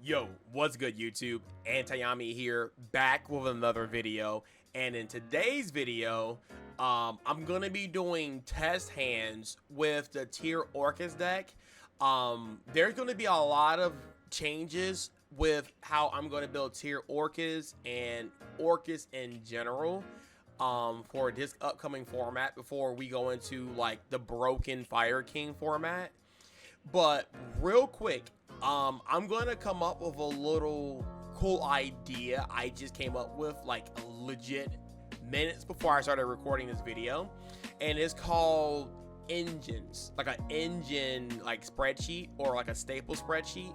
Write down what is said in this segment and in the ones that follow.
Yo, what's good YouTube? Antayami here, back with another video. And in today's video, I'm gonna be doing test hands with the Tearlament Orcust deck. There's gonna be a lot of changes with how I'm gonna build Tearlament Orcust and Orcust in general for this upcoming format before we go into like the broken Fire King format. But real quick, I'm gonna come up with a little cool idea I just came up with like legit minutes before I started recording this video, and it's called engines, like an engine like spreadsheet or like a staple spreadsheet,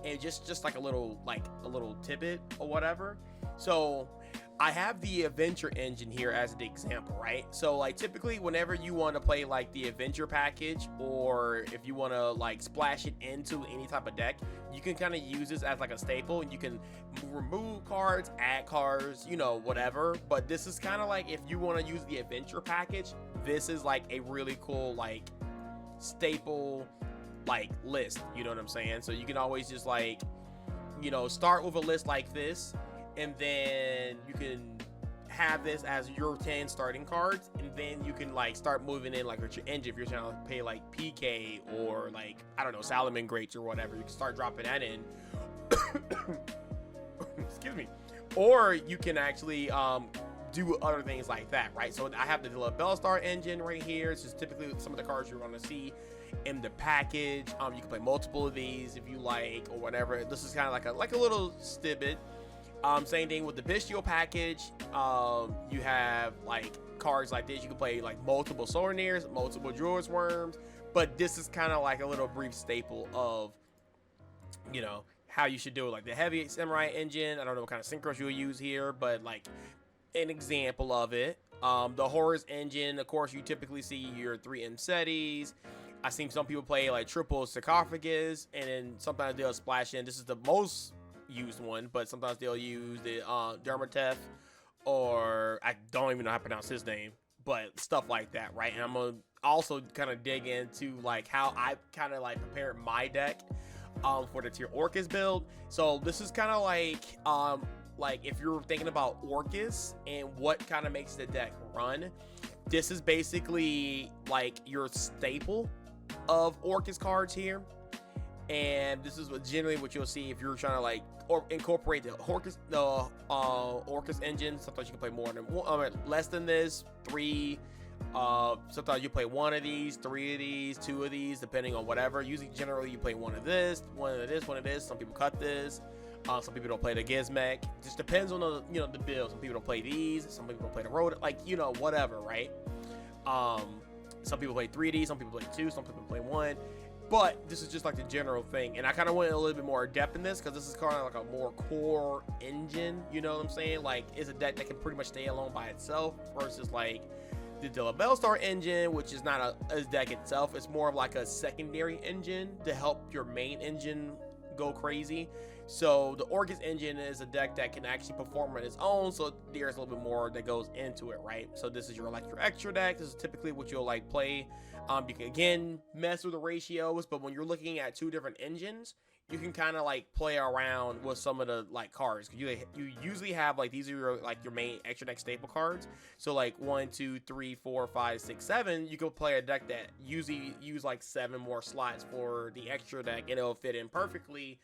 and just like a little tidbit or whatever. So I have the adventure engine here as an example, right? So like typically whenever you want to play like the adventure package, or if you want to like splash it into any type of deck, you can kind of use this as like a staple, and you can remove cards, add cards, you know, whatever. But this is kind of like, if you want to use the adventure package, this is like a really cool like staple like list, you know what I'm saying? So you can always just like, you know, start with a list like this, and then you can have this as your 10 starting cards, and then you can like start moving in like with your engine. If you're trying to pay like PK or like, I don't know, Salomon Greats or whatever, you can start dropping that in. Excuse me. Or you can actually do other things like that, right? So I have the Bellstar engine right here. It's just typically some of the cards you're going to see in the package. You can play multiple of these if you like or whatever. This is kind of like a little snippet. Same thing with the Bestial package. You have like cards like this. You can play like multiple Solanaires, multiple Druid's Worms, but this is kind of like a little brief staple of, you know, how you should do it. Like the Heavy Samurai engine. I don't know what kind of synchros you'll use here, but like an example of it. The Horus engine, of course, you typically see your 3 Encetis. I've seen some people play like triple Sarcophagus, and then sometimes they'll splash in. This is the most used one, but sometimes they'll use the Dermatef, or I don't even know how to pronounce his name, but stuff like that, right? And I'm gonna also kind of dig into like how I kind of like prepared my deck for the Tearlament Orcust build. So this is kind of like if you're thinking about Orcust and what kind of makes the deck run, this is basically like your staple of Orcust cards here. And this is generally what you'll see if you're trying to like incorporate the Orcust engine. Sometimes you can play more than one, less than this, 3. Sometimes you play 1 of these, 3 of these, 2 of these, depending on whatever. Usually, generally, you play 1 of this, 1 of this, 1 of this. Some people cut this. Some people don't play the Gizmek. Just depends on the the build. Some people don't play these. Some people don't play the road. Like, you know, whatever, right? Some people play 3 of these. Some people play 2. Some people play 1. But this is just like the general thing, and I kind of went a little bit more depth in this because this is kind of like a more core engine, you know what I'm saying? Like, it's a deck that can pretty much stay alone by itself versus like the Bellstar engine, which is not a deck itself. It's more of like a secondary engine to help your main engine go crazy. So the Orcust engine is a deck that can actually perform on its own, so there's a little bit more that goes into it, right? So this is your like your extra deck. This is typically what you'll like play. You can again mess with the ratios, but when you're looking at 2 different engines, you can kind of like play around with some of the like cards. You usually have like, these are your like your main extra deck staple cards. So like 1, 2, 3, 4, 5, 6, 7. You can play a deck that usually use like 7 more slots for the extra deck, and it'll fit in perfectly.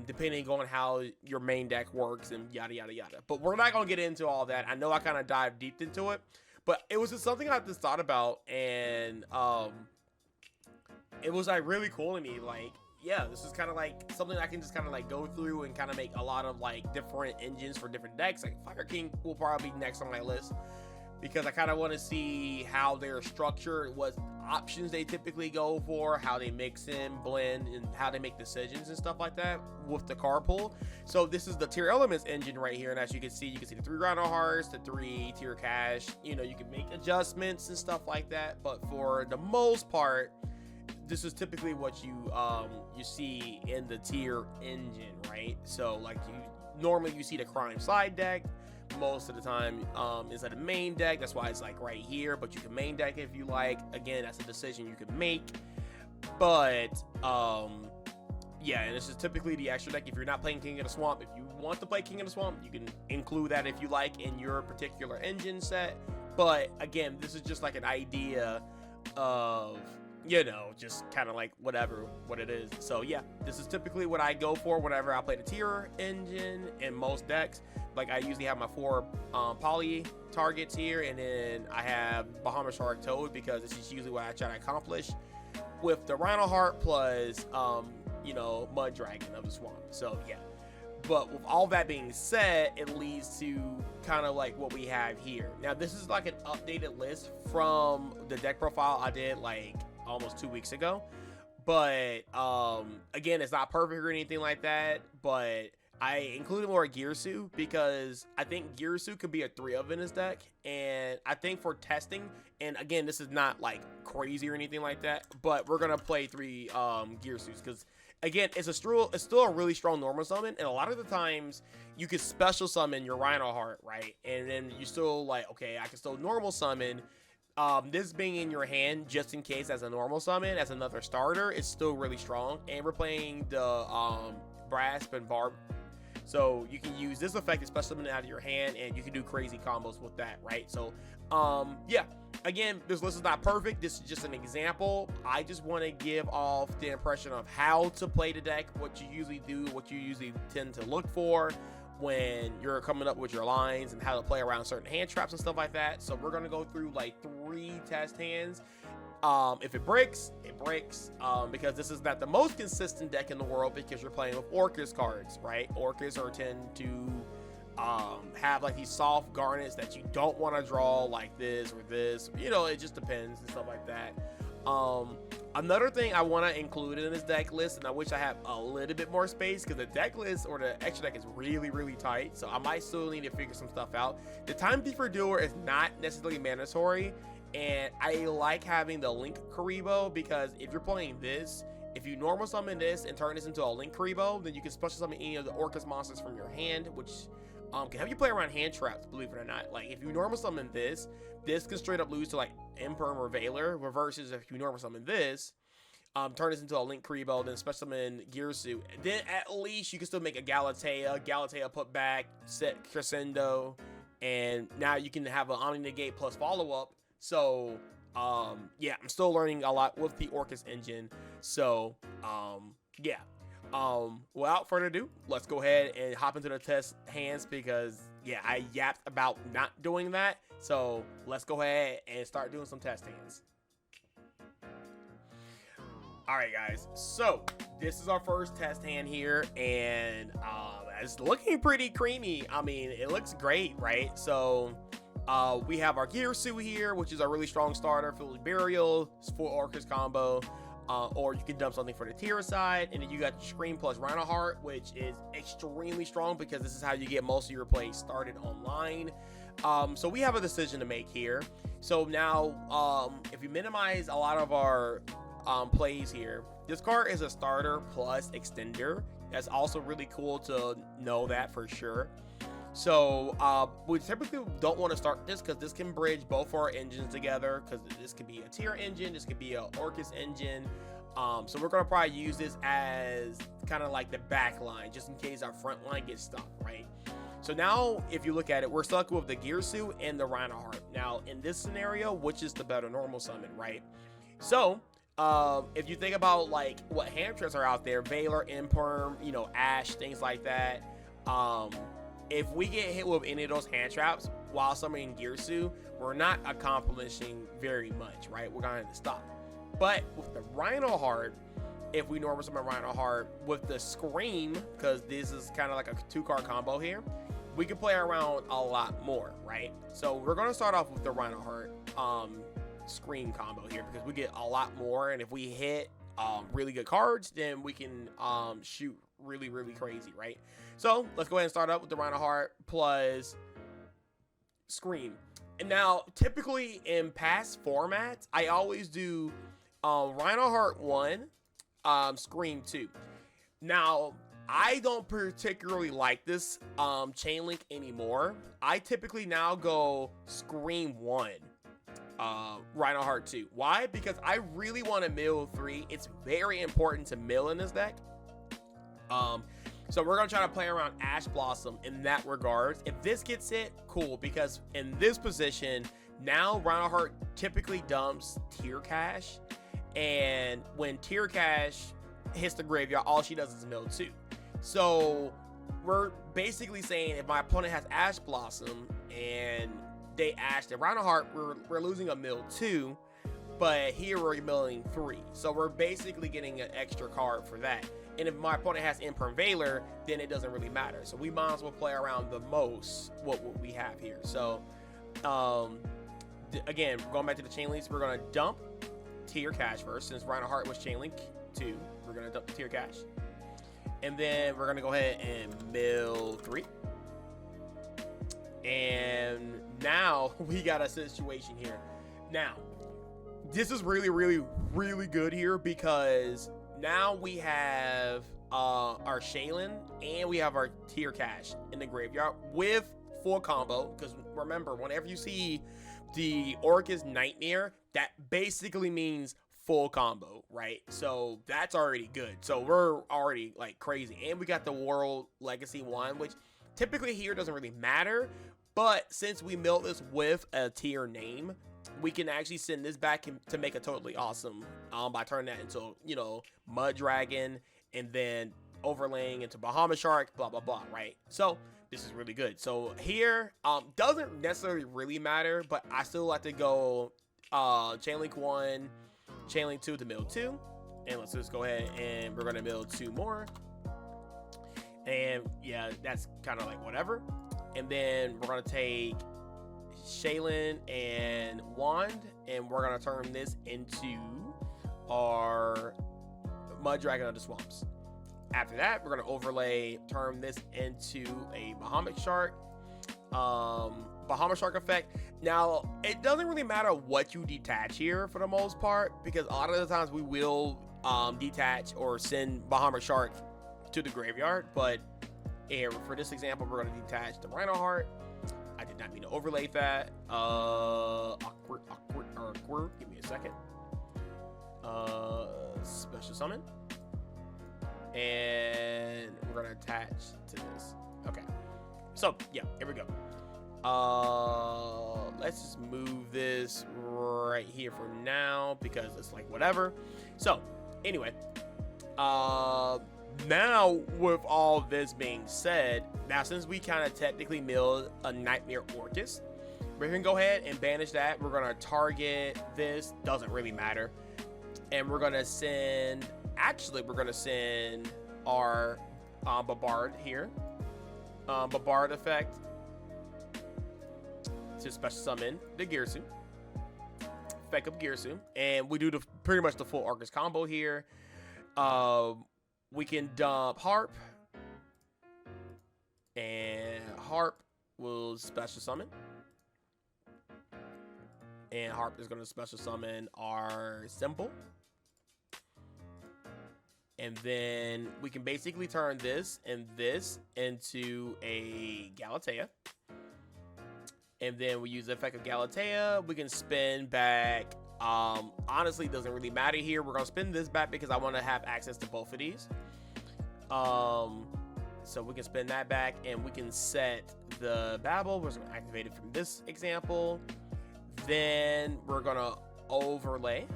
Depending on how your main deck works and yada yada yada. But we're not gonna get into all that. I know I kind of dived deep into it, but it was just something I just thought about, and it was like really cool to me. Like, yeah, this is kind of like something I can just kind of like go through and kind of make a lot of like different engines for different decks. Like Fire King will probably be next on my list, because I kind of want to see how they're structured, what options they typically go for, how they mix in, blend, and how they make decisions and stuff like that with the card pool. So this is the Tearlament engine right here, and as you can see the 3 Rhino Hearts, the 3 Tier Cash. You know, you can make adjustments and stuff like that, but for the most part, this is typically what you see in the tier engine, right? So like normally you see the Crime Side deck most of the time instead of main deck. That's why it's like right here, but you can main deck if you like. Again, that's a decision you can make. But yeah, and this is typically the extra deck. If you're not playing King of the Swamp, if you want to play King of the Swamp, you can include that if you like in your particular engine set. But again, this is just like an idea of, you know, just kind of like whatever what it is. So yeah, this is typically what I go for whenever I play the tier engine in most decks. Like I usually have my 4 poly targets here, and then I have Bahamut Shark Toad because this is usually what I try to accomplish with the Rhino Heart plus you know, Mud Dragon of the Swamp. So yeah, but with all that being said, it leads to kind of like what we have here. Now this is like an updated list from the deck profile I did like almost 2 weeks ago, but again, it's not perfect or anything like that, but I included more Girsu because I think Girsu could be a 3-of in this deck, and I think for testing, and again, this is not like crazy or anything like that, but we're gonna play 3 Girsus because again, it's still a really strong normal summon, and a lot of the times you could special summon your Rhino Heart, right? And then you still like, okay, I can still normal summon. This being in your hand just in case as a normal summon, as another starter, is still really strong. And we're playing the Brasp and Barb. So you can use this effect, especially summon it out of your hand, and you can do crazy combos with that, right? So, yeah. Again, this list is not perfect. This is just an example. I just want to give off the impression of how to play the deck, what you usually do, what you usually tend to look for when you're coming up with your lines, and how to play around certain hand traps and stuff like that. So we're going to go through like 3 test hands. If it breaks, it breaks, because this is not the most consistent deck in the world because you're playing with Orcust cards, right? Orcust tend to have like these soft garnets that you don't want to draw like this or this, you know, it just depends and stuff like that. Another thing I want to include in this deck list, and I wish I had a little bit more space because the deck list or the extra deck is really tight, so I might still need to figure some stuff out. The Time Deeper Doer is not necessarily mandatory, and I like having the Link Karibo because if you're playing this, if you normal summon this and turn this into a Link Karibo, then you can special summon any of the Orcust monsters from your hand, which can have you play around hand traps, believe it or not. Like, if you normal summon this can straight up lose to, like, Imperm or Valor, versus if you normal summon this, turn this into a Link Karibo, then special summon Girsu. Then, at least, you can still make a Galatea put back, set Crescendo, and now you can have an Omni Negate plus follow-up. So, yeah, I'm still learning a lot with the Orcust engine. So, yeah. Without further ado, let's go ahead and hop into the test hands because, yeah, I yapped about not doing that. So let's go ahead and start doing some test hands. All right, guys. So this is our first test hand here, and it's looking pretty creamy. I mean, it looks great, right? So we have our Girsu here, which is a really strong starter. Full Burial, full Orcust combo. Or you can dump something for the tier side, and then you got Scream plus Rhino Heart, which is extremely strong because this is how you get most of your plays started online. So we have a decision to make here. So now, if you minimize a lot of our plays here, this card is a starter plus extender. That's also really cool to know that for sure. So we typically don't want to start this because this can bridge both our engines together, because this could be a tier engine, this could be a Orcust engine. So we're going to probably use this as kind of like the back line just in case our front line gets stuck, right? So now if you look at it, we're stuck with the Girsu and the Rhino Heart. Now in this scenario, which is the better normal summon, right? So if you think about like what hand traps are out there, Valor, Imperm, you know, Ash, things like that, if we get hit with any of those hand traps while summoning Girsu, we're not accomplishing very much, right? We're gonna have to stop. But with the Rhino Heart, if we normal summon Rhino Heart with the Scream, because this is kind of like a 2-card combo here, we can play around a lot more, right? So we're gonna start off with the Rhino Heart Scream combo here because we get a lot more, and if we hit really good cards, then we can shoot really crazy, right? So let's go ahead and start up with the Rhino Heart plus Scream. And now typically in past formats, I always do Rhino Heart 1, Scream 2. Now I don't particularly like this chain link anymore. I typically now go Scream 1, Rhino Heart 2. Why? Because I really want to mill 3. It's very important to mill in this deck. So we're gonna try to play around Ash Blossom in that regards. If this gets hit, cool, because in this position now Reinhardt typically dumps Tear Cash, and when Tear Cash hits the graveyard, all she does is mill 2. So we're basically saying if my opponent has Ash Blossom and they Ash the Reinhardt, we're losing a mill 2, but here we're milling 3. So we're basically getting an extra card for that. And if my opponent has Impervailer, then it doesn't really matter. So we might as well play around the most what we have here. So again, going back to the chain links, we're gonna dump Tear Cash first. Since Reinhardt was chain link 2, we're gonna dump the Tear Cash. And then we're gonna go ahead and mill 3. And now we got a situation here. Now, this is really, really, really good here because now we have our Shaylin and we have our Tear Cash in the graveyard with full combo. Because remember, whenever you see the Orcust Nightmare, that basically means full combo, right? So that's already good. So we're already like crazy. And we got the World Legacy 1, which typically here doesn't really matter. But since we milled this with a tier name, we can actually send this back to make it totally awesome by turning that into, you know, Mud Dragon and then overlaying into Bahamut Shark, blah, blah, blah, right? So this is really good. So here, doesn't necessarily really matter, but I still like to go Chainlink 1, Chainlink 2 to mill 2. And let's just go ahead and we're going to mill 2 more. And yeah, that's kind of like whatever. And then we're going to take Shaylin and Wand, and we're gonna turn this into our Mud Dragon of the Swamps. After that, we're gonna overlay, turn this into a Bahamut Shark, Bahamut Shark effect. Now, it doesn't really matter what you detach here for the most part, because a lot of the times we will detach or send Bahamut Shark to the graveyard. But here, for this example, we're gonna detach the Reinhardt. I did not mean to overlay that. Awkward. Give me a second. Special summon. And we're gonna attach to this. Okay. So yeah, here we go. Let's just move this right here for now because it's like whatever. So anyway, now with all this being said, now since we kind of technically milled a Nightmare Orcust, we're gonna go ahead and banish that. We're gonna target this, doesn't really matter, and we're gonna send, actually we're gonna send our Babard here, Babard effect to special summon the Girsu, effect of Girsu, and we do the pretty much the full Orcust combo here. We can dump Harp, and Harp will special summon. And Harp is going to special summon our Symbol. And then we can basically turn this and this into a Galatea. And then we use the effect of Galatea. We can spin back. Honestly, it doesn't really matter here. We're going to spin this back because I want to have access to both of these. So we can spin that back and we can set the Babel. We're going to activate it from this example. Then we're going to overlay.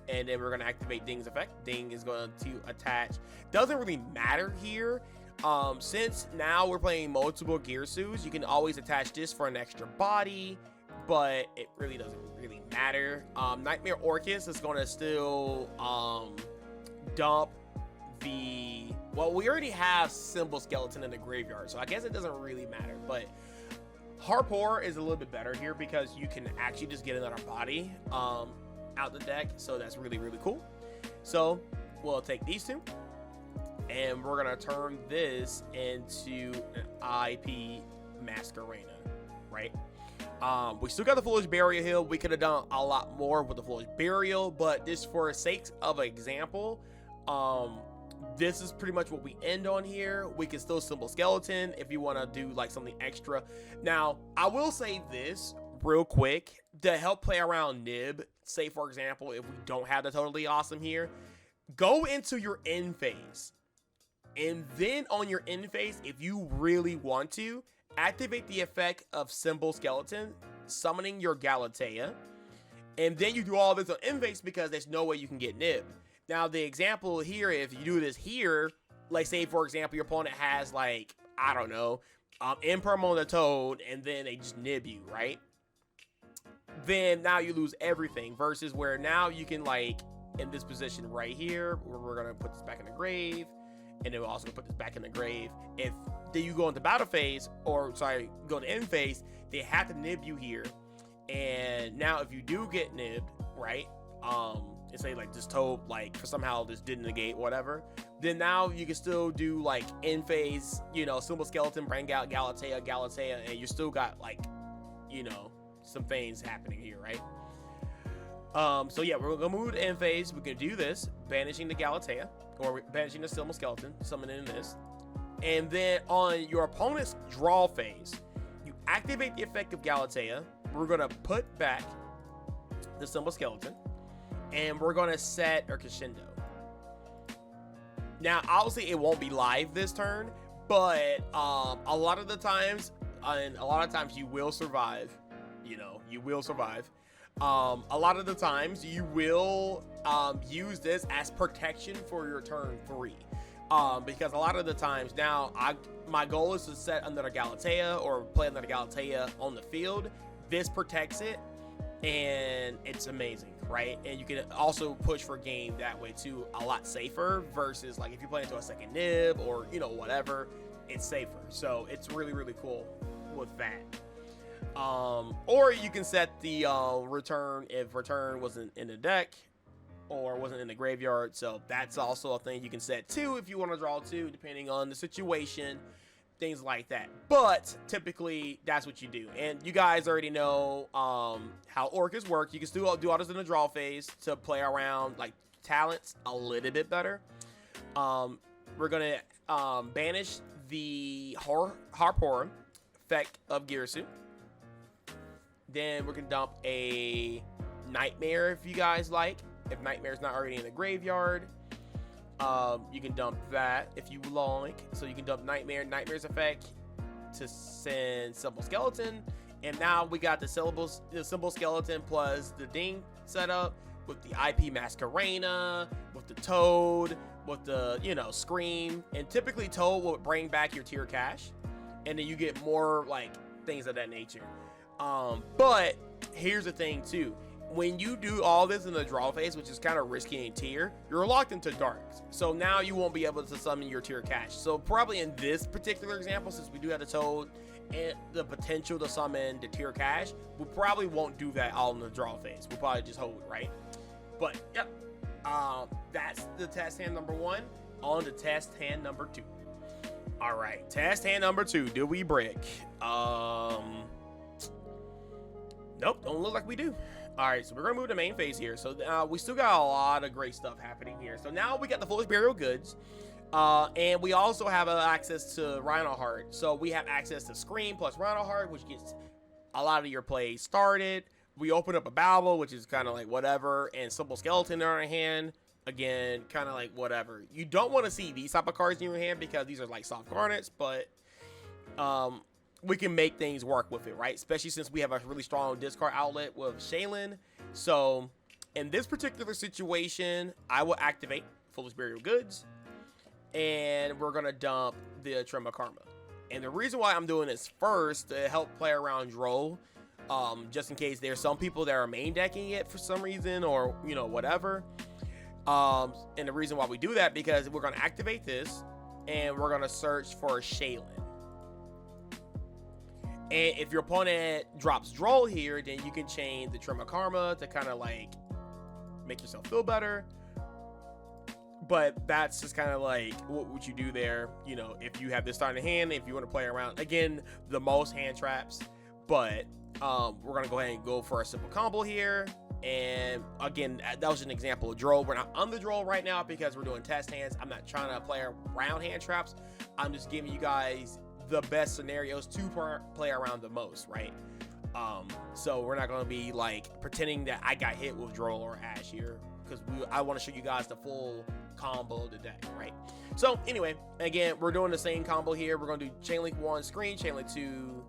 And then we're going to activate Ding's effect. Ding is going to attach. Doesn't really matter here. Since now we're playing multiple Girsus, you can always attach this for an extra body, but it really doesn't really matter. Nightmare Orcust is going to still dump the... Well, we already have Symbol Skeleton in the graveyard, so I guess it doesn't really matter. But Harpor is a little bit better here because you can actually just get another body out the deck, so that's really, really cool. So we'll take these two, and we're going to turn this into an IP Masquerena, right? We still got the Foolish Burial Hill. We could have done a lot more with the Foolish Burial, but just for the sake of example, this is pretty much what we end on here. We can still Symbol Skeleton if you want to do like something extra. Now, I will say this real quick to help play around Nib. Say, for example, if we don't have the Totally Awesome here, go into your end phase And then on your end phase, if you really want to, activate the effect of Symbol Skeleton, summoning your Galatea. And then you do all this on end phase because there's no way you can get nibbed. Now, the example here, if you do this here, like say, for example, your opponent has like, I don't know, Imperm on the Toad, and then they just nib you, right? Then now you lose everything, versus where now you can, like, in this position right here, where we're going to put this back in the grave, and then we're also going to put this back in the grave. If then you go into battle phase, or sorry, go to end phase, they have to nib you here. And now if you do get nibbed, right, and say like this Toad, like for somehow this didn't negate whatever, then now you can still do like end phase, you know, Symbol Skeleton, bring out Galatea, and you still got like, you know, some things happening here, right? So yeah, we're gonna move to end phase. We're gonna do this, banishing the Galatea, or banishing the Symbol Skeleton, summoning this. And then on your opponent's draw phase, you activate the effect of Galatea. We're gonna put back the Symbol Skeleton, and we're gonna set our Crescendo. Now, obviously, it won't be live this turn, but a lot of the times, you will survive. You know, you will survive. A lot of the times, you will use this as protection for your turn 3. Because a lot of the times now, my goal is to set another Galatea or play another Galatea on the field. This protects it, and it's amazing, right? And you can also push for game that way too, a lot safer, versus like if you play into a second nib or, you know, whatever, it's safer. So it's really, really cool with that. Or you can set the return if return wasn't in the deck or wasn't in the graveyard. So that's also a thing you can set too if you want to draw 2, depending on the situation, things like that. But typically that's what you do. And you guys already know how Orcust work. You can still do all this in the draw phase to play around like talents a little bit better. We're gonna banish the Harporum effect of Girsu. Then we're gonna dump a Nightmare if you guys like. If Nightmare's not already in the graveyard, you can dump that if you like. So you can dump Nightmare's effect to send Symbol Skeleton. And now we got the Symbol Skeleton plus the Ding setup with the IP Masquerena, with the Toad, with the, you know, Scream. And typically Toad will bring back your tier cash, and then you get more like things of that nature. But here's the thing too. When you do all this in the draw phase, which is kind of risky in tier, you're locked into darks. So now you won't be able to summon your tier cash. So probably in this particular example, since we do have the Toad and the potential to summon the tier cash, we probably won't do that all in the draw phase. We'll probably just hold it, right? But yep, that's the test hand number 1. On to test hand number 2. All right, test hand number 2. Do we brick? Nope, don't look like we do. All right, so we're gonna move to main phase here. So we still got a lot of great stuff happening here. So now we got the Foolish Burial Goods, and we also have access to Rhino Heart. So we have access to Scream plus Rhino Heart, which gets a lot of your plays started. We open up a Babel, which is kind of like whatever, and Symbol Skeleton in our hand. Again, kind of like whatever. You don't want to see these type of cards in your hand because these are like soft garnets, but we can make things work with it, right? Especially since we have a really strong discard outlet with Shaylin. So in this particular situation, I will activate Foolish Burial Goods, and we're gonna dump the Tremor Karma. And the reason why I'm doing this first to help play around Droll, just in case there's some people that are main decking it for some reason, or you know, whatever. And the reason why we do that, because we're gonna activate this and we're gonna search for Shaylin. And if your opponent drops Droll here, then you can chain the Tremor Karma to kind of like make yourself feel better. But that's just kind of like what would you do there, you know, if you have this starting hand, if you want to play around. Again, the most hand traps, but we're going to go ahead and go for a simple combo here. And again, that was an example of Droll. We're not on the Droll right now because we're doing test hands. I'm not trying to play around hand traps. I'm just giving you guys the best scenarios to play around the most, right? So we're not going to be like pretending that I got hit with Droll or Ash here. because I want to show you guys the full combo of the deck, right? So anyway, again, we're doing the same combo here. We're going to do Chain Link 1 screen, Chain Link 2,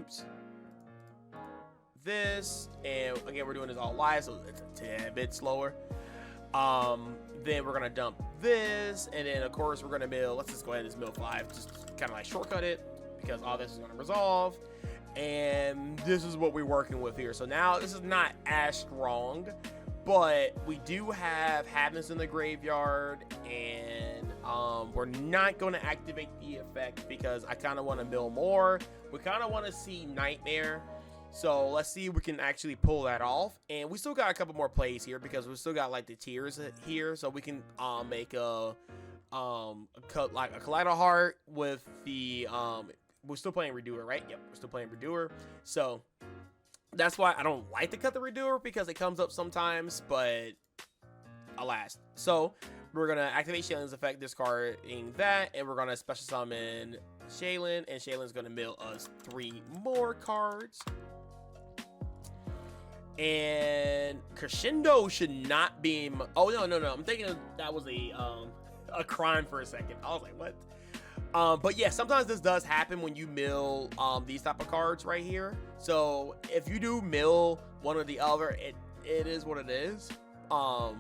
oops, this, and again, we're doing this all live, so it's a tad bit slower. Then we're going to dump this, and then of course we're going to mill, let's just go ahead and just mill 5, just kind of like shortcut it, because all this is going to resolve. And this is what we're working with here. So now this is not as strong, but we do have Habness in the graveyard, and we're not going to activate the effect because I kind of want to mill more. We kind of want to see Nightmare. So let's see if we can actually pull that off. And we still got a couple more plays here because we still got like the tears here, so we can make a Kaleido Heart with the we're still playing Redoer, right? Yep, we're still playing Redoer. So that's why I don't like to cut the Redoer, because it comes up sometimes, but alas. So we're gonna activate Shaylin's effect, discarding that, and we're gonna special summon Shaylin, and Shaylin's gonna mill us 3 more cards. And Crescendo should not be. Oh no! I'm thinking that was a crime for a second. I was like, what? But yeah, sometimes this does happen when you mill these type of cards right here. So if you do mill one or the other, it is what it is. A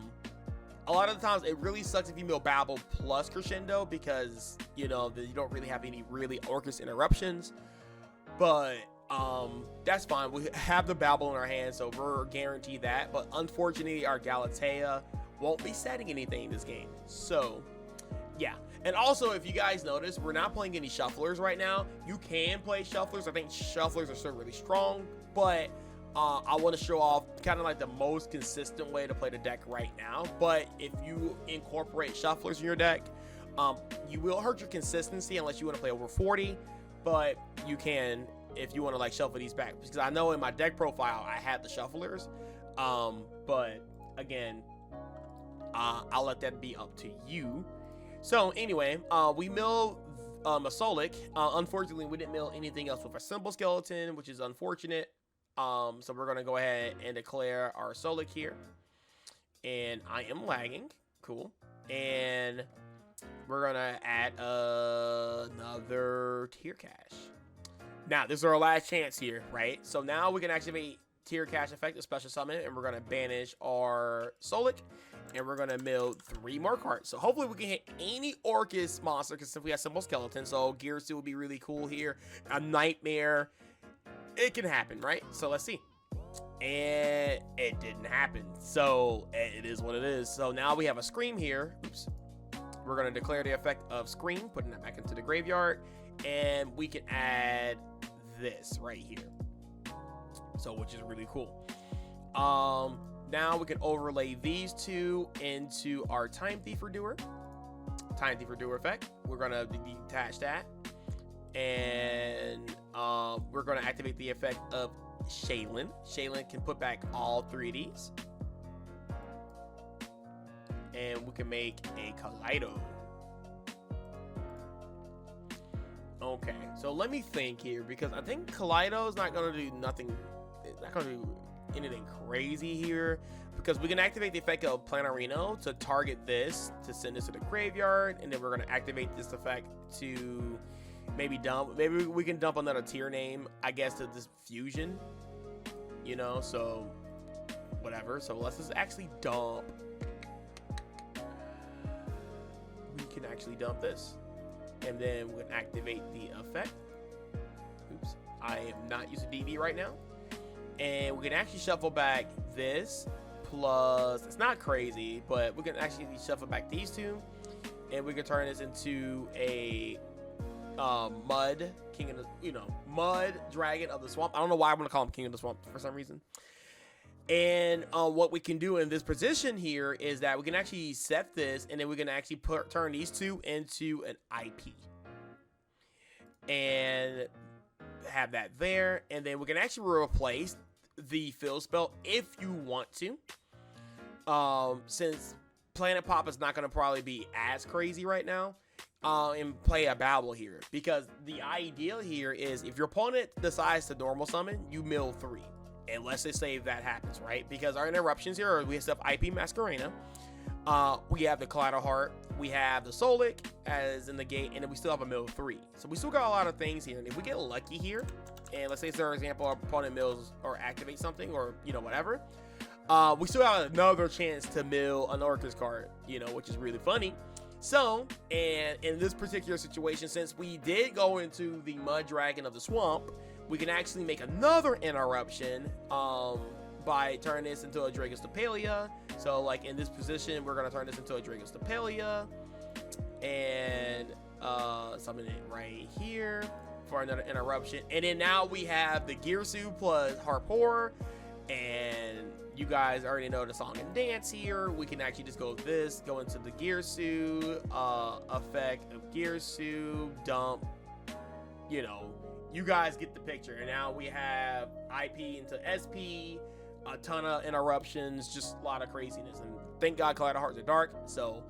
lot of the times it really sucks if you mill Babel plus Crescendo, because you know you don't really have any really Orcust interruptions. But that's fine. We have the Babel in our hands, so we're guaranteed that. But unfortunately, our Galatea won't be setting anything in this game. So yeah. And also, if you guys notice, we're not playing any shufflers right now. You can play shufflers. I think shufflers are still really strong, but I want to show off kind of like the most consistent way to play the deck right now. But if you incorporate shufflers in your deck, you will hurt your consistency unless you want to play over 40. But you can if you want to like shuffle these back, because I know in my deck profile I had the shufflers. But again, I'll let that be up to you. So anyway, we mill a Solic. Unfortunately, we didn't mill anything else with a Simple Skeleton, which is unfortunate. So we're going to go ahead and declare our Solic here. And I am lagging. Cool. And we're going to add another Tier Cache. Now, this is our last chance here, right? So now we can activate Tier Cache effect, a special summon, and we're going to banish our Solic. And we're going to mill 3 more cards. So hopefully we can hit any Orcust monster, because if we have Simple Skeleton, so Gear Suit would be really cool here. A Nightmare. It can happen, right? So let's see. And it didn't happen. So it is what it is. So now we have a Scream here. Oops. We're going to declare the effect of Scream, putting that back into the graveyard. And we can add this right here. So, which is really cool. Now we can overlay these 2 into our Time Thief Redoer. Time Thief Redoer effect. We're going to detach that. And we're going to activate the effect of Shaylin. Shaylin can put back all 3 of these. And we can make a Kaleido. Okay, so let me think here, because I think Kaleido is not going to do nothing. It's not going to do anything crazy here, because we can activate the effect of Planarino to target this, to send this to the graveyard, and then we're going to activate this effect to maybe dump. Maybe we can dump another tier name, I guess, to this fusion, you know, so whatever. So let's just actually dump. We can actually dump this, and then we can activate the effect. Oops, I am not using DB right now. And we can actually shuffle back this, plus, it's not crazy, but we can actually shuffle back these 2, and we can turn this into a Mud King of the, Mud Dragon of the Swamp. I don't know why I want to call him King of the Swamp for some reason. And what we can do in this position here is that we can actually set this, and then we can actually turn these 2 into an IP. And have that there, and then we can actually replace the fill spell if you want to, since Planet Pop is not going to probably be as crazy right now, and play a Babel here, because the ideal here is if your opponent decides to normal summon, you mill 3. And let's just say if that happens, right? Because our interruptions here are we have IP Masquerena, we have the Collider Heart, we have the Solic as in the gate, and then we still have a mill 3. So we still got a lot of things here. And if we get lucky here, and let's say, for example, our opponent mills or activates something or, you know, whatever, we still have another chance to mill an Orcust card, you know, which is really funny. So, and in this particular situation, since we did go into the Mud Dragon of the Swamp, we can actually make another interruption by turning this into a Dragostopelia. So, like in this position, we're going to turn this into a Dragostopelia and summon it right here for another interruption. And then now we have the Girsu plus Harpor, and you guys already know the song and dance here. We can actually just go with this, go into the Girsu effect of Girsu, dump, you know, you guys get the picture. And now we have IP into SP, a ton of interruptions, just a lot of craziness. And thank God Collider Hearts are dark, so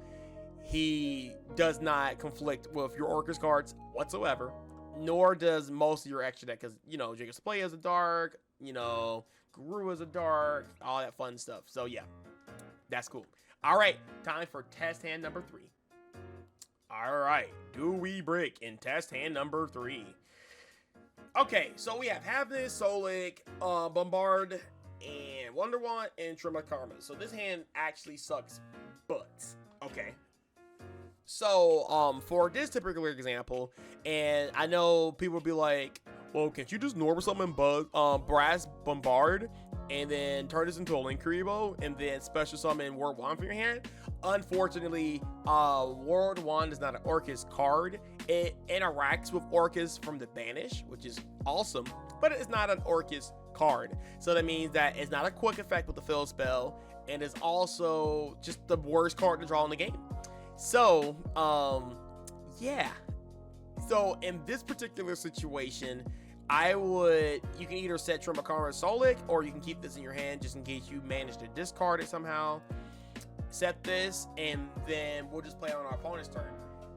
he does not conflict with your Orcust cards whatsoever, nor does most of your extra deck, because, you know, Jacob's Play is a dark, you know, Guru is a dark, all that fun stuff. So yeah, that's cool. All right, time for test hand number 3. All right, do we break in test hand number 3? Okay, so we have Havnis, Solic, Bombard, and Wonderwand, and Trimmer Karma. So this hand actually sucks butts. Okay. So, for this particular example, and I know people will be like, well, can't you just normal summon Brass Bombard and then turn this into a Linkuriboh and then special summon World Wand from your hand? Unfortunately, World Wand is not an Orcust card. It interacts with Orcust from the Banish, which is awesome, but it's not an Orcust card. So that means that it's not a quick effect with the fill spell, and it's also just the worst card to draw in the game. So, yeah. So in this particular situation, you can either set Trimakara Solic, or you can keep this in your hand just in case you manage to discard it somehow. Set this, and then we'll just play on our opponent's turn.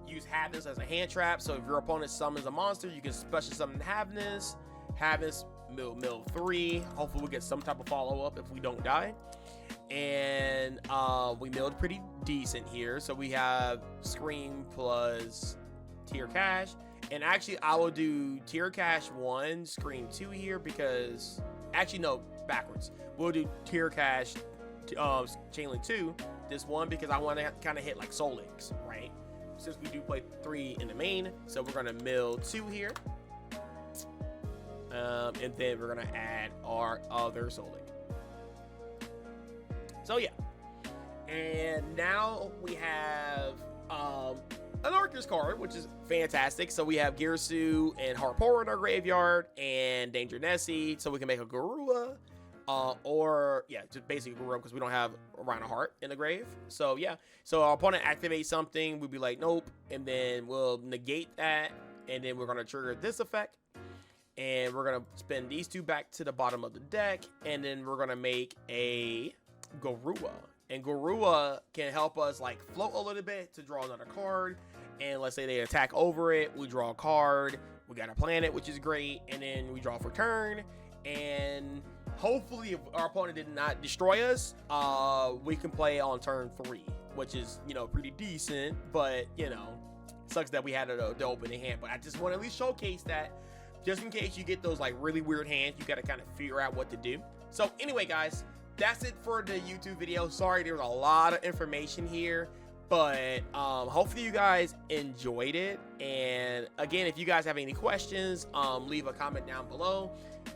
Use Havnis as a hand trap, so if your opponent summons a monster, you can special summon Havnis. Havnis, mill 3. Hopefully we'll get some type of follow-up if we don't die. And we milled pretty decent here. So we have Scream plus Tier Cash. And actually, I will do Tier Cash 1, Scream 2 here because... Actually, no, backwards. We'll do Tier Cash Chainlink 2, this one, because I want to kind of hit like Soul Links, right? Since we do play 3 in the main. So we're going to mill 2 here. And then we're going to add our other Soul Link. So yeah. And now we have an Orcust card, which is fantastic. So we have Girsu and Harpor in our graveyard, and Danger Nessie, so we can make a Garua, or yeah, just basically Garua because we don't have Rhino Heart in the grave. So yeah, so our opponent activates something, we'd be like nope, and then we'll negate that, and then we're gonna trigger this effect, and we're gonna spin these 2 back to the bottom of the deck, and then we're gonna make a Garua. And Garua can help us like float a little bit to draw another card. And let's say they attack over it, we draw a card, we got a planet, which is great, and then we draw for turn. And hopefully if our opponent did not destroy us, we can play on turn 3, which is, you know, pretty decent, but you know, sucks that we had the opening hand. But I just want to at least showcase that, just in case you get those like really weird hands, you got to kind of figure out what to do. So anyway, guys, that's it for the YouTube video. Sorry, there's a lot of information here, but hopefully you guys enjoyed it. And again, if you guys have any questions, leave a comment down below.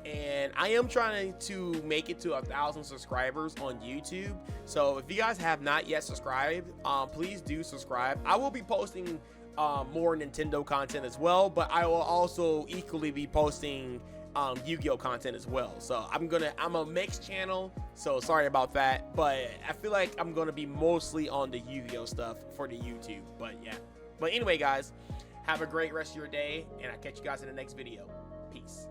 And I am trying to make it to 1,000 subscribers on YouTube. So if you guys have not yet subscribed, please do subscribe. I will be posting more Nintendo content as well, but I will also equally be posting Yu-Gi-Oh content as well. So I'm a mixed channel, so sorry about that, but I feel like I'm gonna be mostly on the Yu-Gi-Oh stuff for the YouTube. But yeah, but anyway guys, have a great rest of your day, and I'll catch you guys in the next video. Peace.